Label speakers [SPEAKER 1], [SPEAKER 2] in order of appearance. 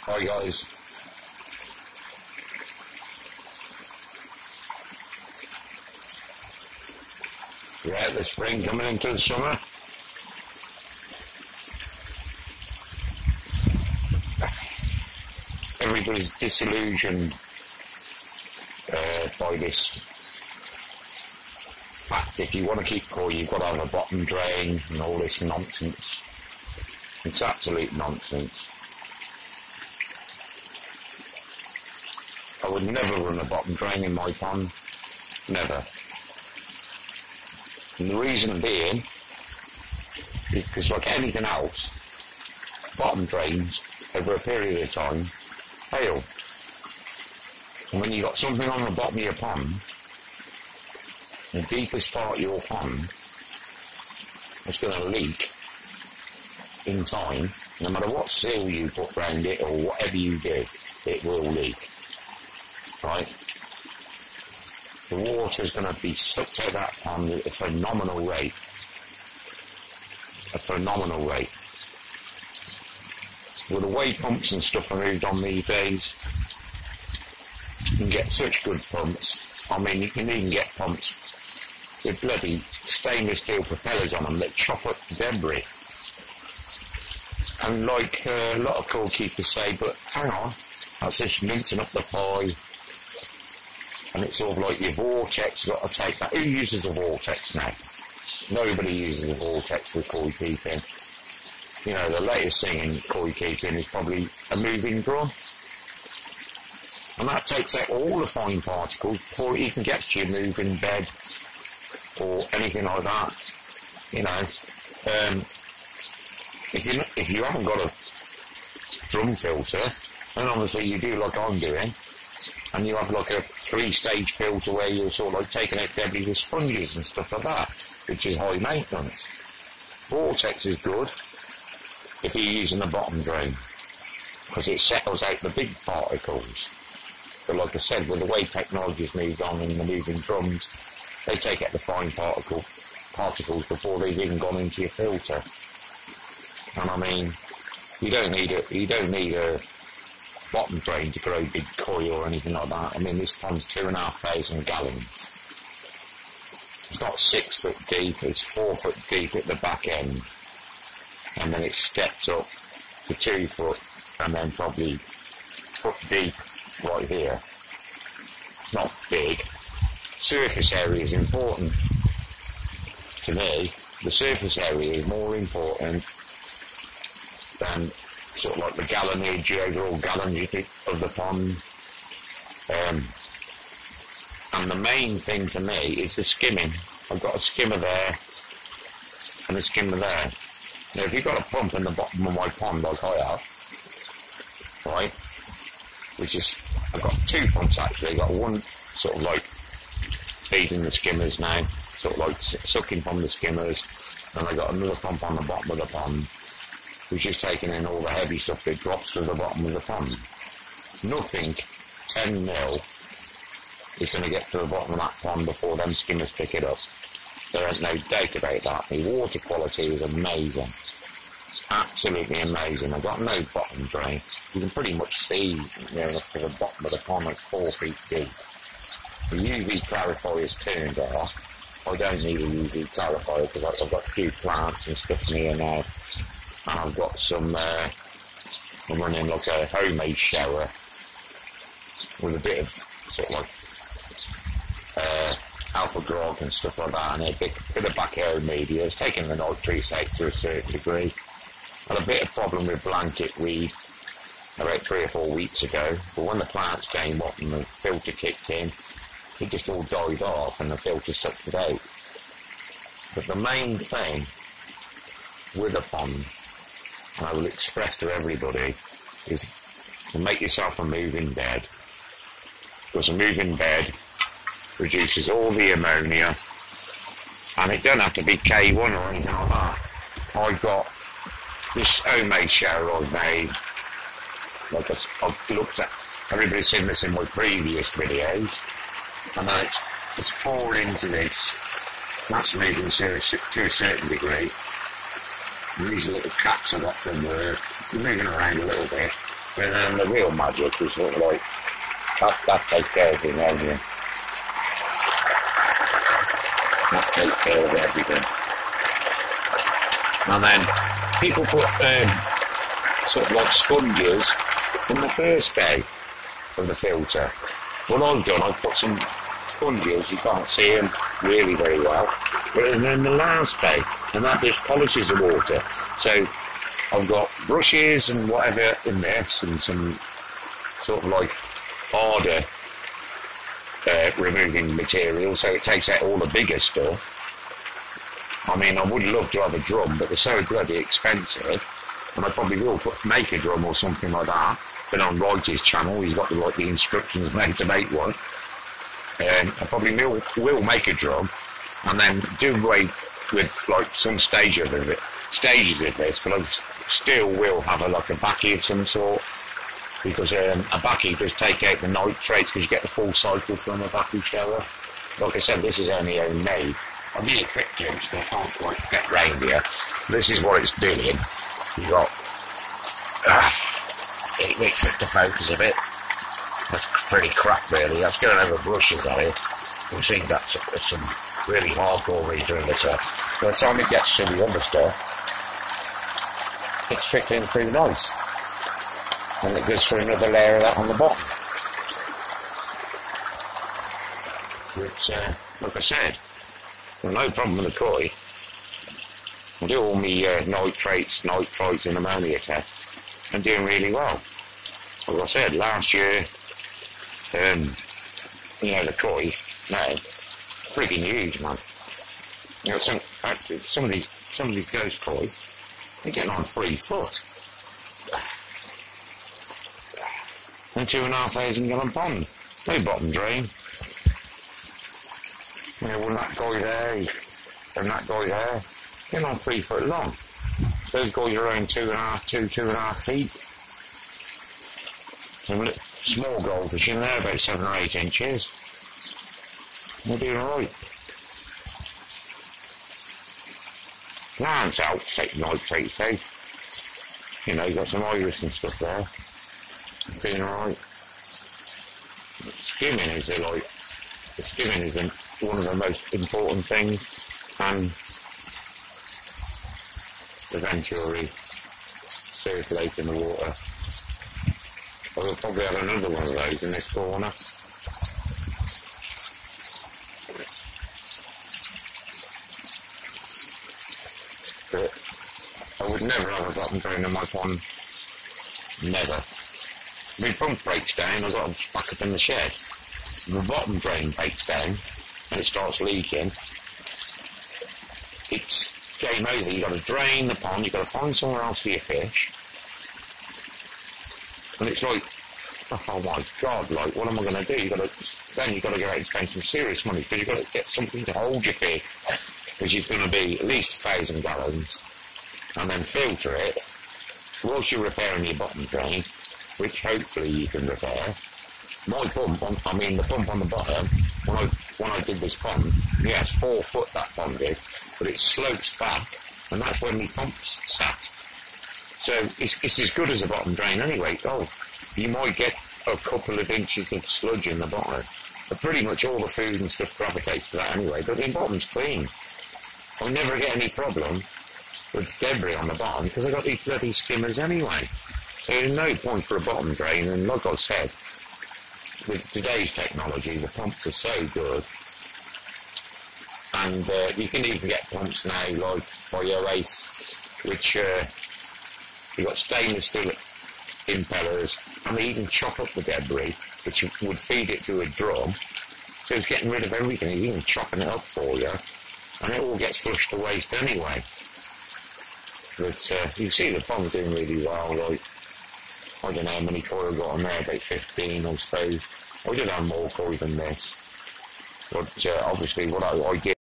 [SPEAKER 1] Hi guys. Yeah, the spring coming into the summer. Everybody's disillusioned by this fact. If you want to keep koi, you've got to have a bottom drain and all this nonsense. It's absolute nonsense. I would never run a bottom drain in my pond. Never. And the reason being is because, like anything else, bottom drains over a period of time fail. And when you've got something on the bottom of your pond, the deepest part of your pond is going to leak in time. No matter what seal you put around it or whatever you do, it will leak. Right? The water's going to be sucked out of that pond at a phenomenal rate. A phenomenal rate. With the way pumps and stuff are moved on these days, you can get such good pumps. I mean, you can even get pumps with bloody stainless steel propellers on them that chop up debris. And like a lot of koi keepers say, but hang on, that's just mincing up the pie. And it's sort of like your vortex got to take that. Who uses a vortex now? Nobody uses a vortex with koi keeping. You know, the latest thing in koi keeping is probably a moving drum. And that takes out all the fine particles before it even gets to your moving bed or anything like that. You know, if you haven't got a drum filter, then obviously you do like I'm doing, and you have like a 3-stage filter where you're sort of like taking out debris with sponges and stuff like that, which is high maintenance. Vortex is good if you're using the bottom drain, because it settles out the big particles. But like I said, with the way technology's moved on in the moving drums, they take out the fine particles before they've even gone into your filter. And I mean, you don't need a bottom drain to grow big koi or anything like that. I mean, this pond's 2,500 gallons. It's not 6 foot deep, it's 4 foot deep at the back end. And then it steps up to 2 foot, and then probably foot deep right here. It's not big. Surface area is important to me. The surface area is more important than sort of like the gallonage, the overall gallonage of the pond. And the main thing to me is the skimming. I've got a skimmer there and a skimmer there. Now, if you've got a pump in the bottom of my pond like I have, right, which is, I've got 2 pumps actually. I've got one sort of like feeding the skimmers now, sort of like sucking from the skimmers, and I've got another pump on the bottom of the pond, which is taking in all the heavy stuff that drops to the bottom of the pond. Nothing 10 mil is going to get to the bottom of that pond before them skimmers pick it up. There ain't no doubt about that. The water quality is amazing. Absolutely amazing. I've got no bottom drain. You can pretty much see, you know, up to the bottom of the pond, it's 4 feet deep. The UV clarifier is turned off. I don't need a UV clarifier because I've got a few plants and stuff in here now. And I've got some, I'm running like a homemade shower with a bit of sort of like alpha grog and stuff like that, and a bit of backyard media. It's taking the nitrates out to a certain degree. Had a bit of problem with blanket weed about 3 or 4 weeks ago, but when the plants came up and the filter kicked in, it just all died off and the filter sucked it out. But the main thing with a pond, and I will express to everybody, is to make yourself a moving bed. Because a moving bed reduces all the ammonia, and it don't have to be K1 or anything like that. I've got this homemade shower I've made. Like I've looked at, everybody's seen this in my previous videos, and then it's poured into this. That's moving to a certain degree. And these little caps I've got from work, moving around a little bit. And then the real magic is sort of like, that takes care of the onion. That takes care of everything. And then people put sort of like sponges in the first bay of the filter. What I've done, I've put some sponges, you can't see them really very well, but in the last bay, and that just polishes the water. So I've got brushes and whatever in this, and some sort of like harder removing material, so it takes out all the bigger stuff. I mean, I would love to have a drum, but they're so bloody expensive, and I probably will make a drum or something like that. But on Wrighty's channel, he's got the instructions made to make one. I probably will make a drum, and then do away with like some stages of this, but I still will have a backy of some sort, because a backy does take out the nitrates, because you get the full cycle from a backy shower. Like I said, this is only homemade. I'll give you a quick glimpse, but I can't quite get round here. This is what it's doing. You've got it makes it to focus a bit. That's pretty crap, really. That's going over brushes at it. You'll see that's some really hardcore redoing this up. By the time it gets to the other stuff, it's trickling through nice. And it goes through another layer of that on the bottom. But, like I said, no problem with the koi. I do all my nitrates, nitrites and ammonia tests. I'm doing really well. Like I said, last year, the koi, frigging huge, man. You know, some of these ghost koi, they're getting on 3 foot. And 2,500 gallon pond. No bottom drain. You know, that guy there, and that guy there, getting on 3 foot long. Those guys are around 2.5 feet. Some small goldfish in there, about 7 or 8 inches. They're doing alright. Plants out, take nitrates out. You know, got some iris and stuff there. Doing alright. Skimming is one of the most important things, and the Venturi circulating the water. I will probably have another one of those in this corner. But I would never have a bottom drain in my pond. Never. If my pump breaks down, I've got to back up in the shed. If the bottom drain breaks down and it starts leaking, it's game over. You've got to drain the pond, you've got to find somewhere else for your fish. And it's like, oh my God, like, what am I going to do? You've got to go out and spend some serious money, because you've got to get something to hold your fish, which is going to be at least 1,000 gallons, and then filter it whilst you're repairing your bottom drain, which hopefully you can repair. My pump, the pump on the bottom, when I did this pond, yeah, it's 4 foot that pond did, but it slopes back, and that's where my pump's sat. So it's as good as a bottom drain anyway. Oh, you might get a couple of inches of sludge in the bottom, but pretty much all the food and stuff gravitates to that anyway, but the bottom's clean. I'll never get any problem with debris on the bottom, because I've got these bloody skimmers anyway. So there's no point for a bottom drain, and like I said, with today's technology, the pumps are so good. And you can even get pumps now, like by Oasis, which you've got stainless steel impellers, and they even chop up the debris, which would feed it to a drum. So it's getting rid of everything, it's even chopping it up for you, and it all gets flushed to waste anyway. But you see the pond doing really well. Like, I don't know how many koi I got on there, about 15 I suppose. I did have more koi than this, but obviously what I give